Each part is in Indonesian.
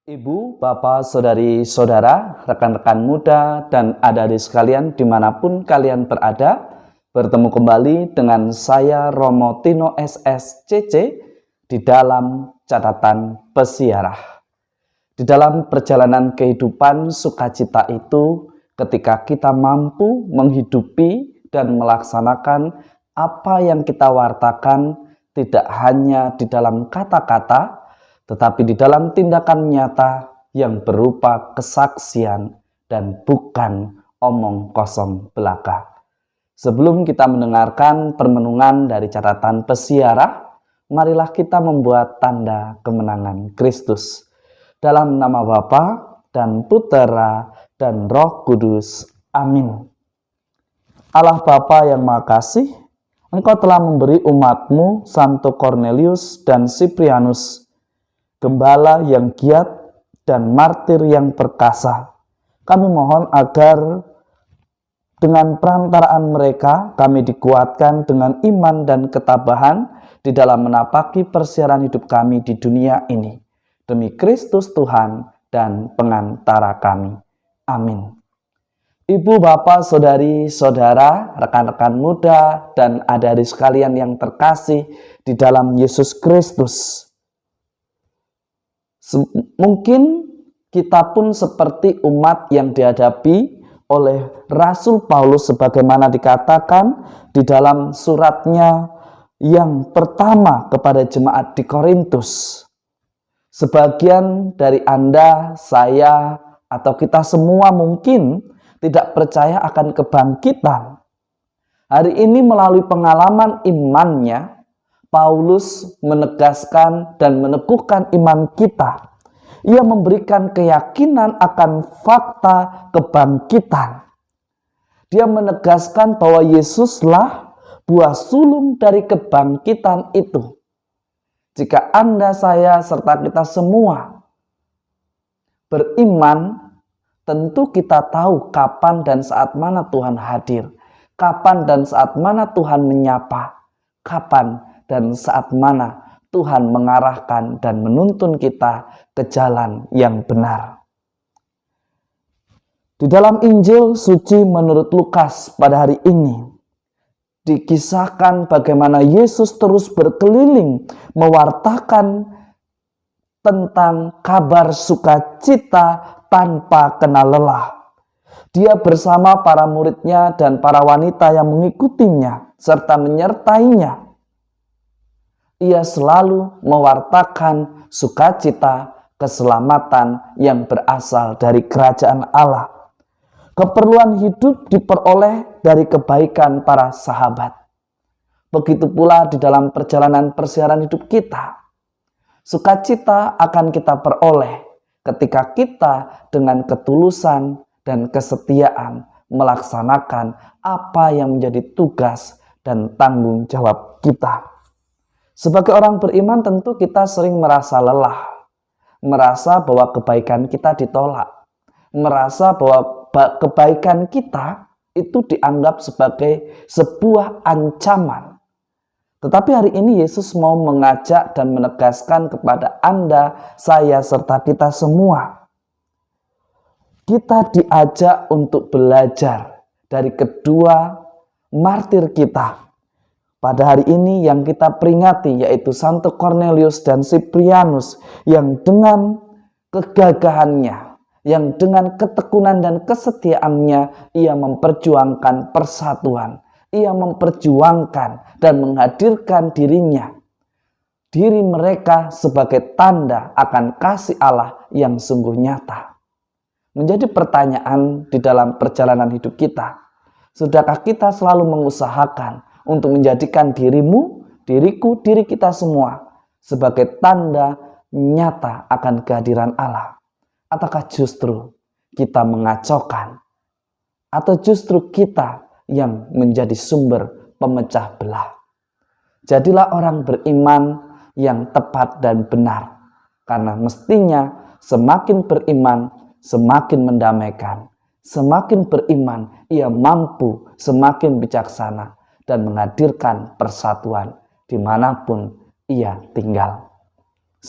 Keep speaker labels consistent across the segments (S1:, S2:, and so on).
S1: Ibu, Bapak, Saudari, Saudara, rekan-rekan muda, dan adik-adik sekalian dimanapun kalian berada, bertemu kembali dengan saya Romo Tino SSCC di dalam catatan pesiarah. Di dalam perjalanan kehidupan sukacita itu, ketika kita mampu menghidupi dan melaksanakan apa yang kita wartakan, tidak hanya di dalam kata-kata, tetapi di dalam tindakan nyata yang berupa kesaksian dan bukan omong kosong belaka. Sebelum kita mendengarkan permenungan dari catatan pesiarah, marilah kita membuat tanda kemenangan Kristus. Dalam nama Bapa dan Putera dan Roh Kudus. Amin. Allah Bapa yang Maha Kasih, Engkau telah memberi umat-Mu Santo Cornelius dan Cyprianus, gembala yang giat dan martir yang perkasa. Kami mohon agar dengan perantaraan mereka kami dikuatkan dengan iman dan ketabahan di dalam menapaki persiaran hidup kami di dunia ini. Demi Kristus Tuhan dan pengantara kami. Amin. Ibu, Bapak, Saudari, Saudara, rekan-rekan muda, dan adik-adik sekalian yang terkasih di dalam Yesus Kristus. Mungkin kita pun seperti umat yang dihadapi oleh Rasul Paulus sebagaimana dikatakan di dalam suratnya yang pertama kepada jemaat di Korintus. Sebagian dari Anda, saya, atau kita semua mungkin tidak percaya akan kebangkitan. Hari ini melalui pengalaman imannya, Paulus menegaskan dan meneguhkan iman kita. Ia memberikan keyakinan akan fakta kebangkitan. Dia menegaskan bahwa Yesuslah buah sulung dari kebangkitan itu. Jika Anda, saya, serta kita semua beriman, tentu kita tahu kapan dan saat mana Tuhan hadir. Kapan dan saat mana Tuhan menyapa. Kapan dan saat mana Tuhan mengarahkan dan menuntun kita ke jalan yang benar. Di dalam Injil suci menurut Lukas pada hari ini, dikisahkan bagaimana Yesus terus berkeliling mewartakan tentang kabar sukacita tanpa kenal lelah. Dia bersama para muridnya dan para wanita yang mengikutinya serta menyertainya. Ia selalu mewartakan sukacita, keselamatan yang berasal dari kerajaan Allah. Keperluan hidup diperoleh dari kebaikan para sahabat. Begitu pula di dalam perjalanan persiaran hidup kita. Sukacita akan kita peroleh ketika kita dengan ketulusan dan kesetiaan melaksanakan apa yang menjadi tugas dan tanggung jawab kita. Sebagai orang beriman tentu kita sering merasa lelah, merasa bahwa kebaikan kita ditolak, merasa bahwa kebaikan kita itu dianggap sebagai sebuah ancaman. Tetapi hari ini Yesus mau mengajak dan menegaskan kepada Anda, saya, serta kita semua. Kita diajak untuk belajar dari kedua martir kita. Pada hari ini yang kita peringati yaitu Santo Cornelius dan Cyprianus yang dengan kegagahannya, yang dengan ketekunan dan kesetiaannya ia memperjuangkan persatuan. Ia memperjuangkan dan menghadirkan dirinya, diri mereka sebagai tanda akan kasih Allah yang sungguh nyata. Menjadi pertanyaan di dalam perjalanan hidup kita, sudahkah kita selalu mengusahakan untuk menjadikan dirimu, diriku, diri kita semua sebagai tanda nyata akan kehadiran Allah? Ataukah justru kita mengacaukan? Atau justru kita yang menjadi sumber pemecah belah? Jadilah orang beriman yang tepat dan benar. Karena mestinya semakin beriman, semakin mendamaikan. Semakin beriman, ia mampu semakin bijaksana dan menghadirkan persatuan dimanapun ia tinggal.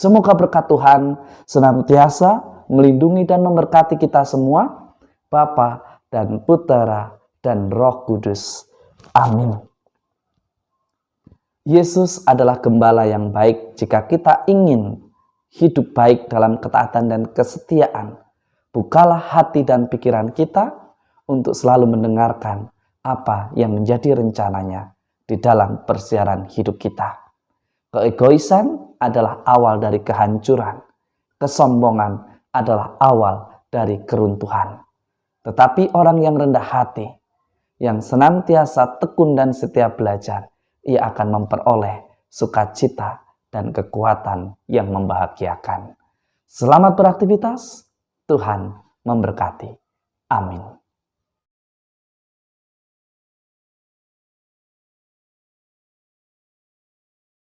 S1: Semoga berkat Tuhan senantiasa melindungi dan memberkati kita semua, Bapa dan Putera dan Roh Kudus. Amin. Yesus adalah gembala yang baik. Jika kita ingin hidup baik dalam ketaatan dan kesetiaan, bukalah hati dan pikiran kita untuk selalu mendengarkan apa yang menjadi rencananya di dalam persiaran hidup kita. Keegoisan adalah awal dari kehancuran. Kesombongan adalah awal dari keruntuhan. Tetapi orang yang rendah hati, yang senantiasa tekun dan setia belajar, ia akan memperoleh sukacita dan kekuatan yang membahagiakan. Selamat beraktivitas, Tuhan memberkati. Amin.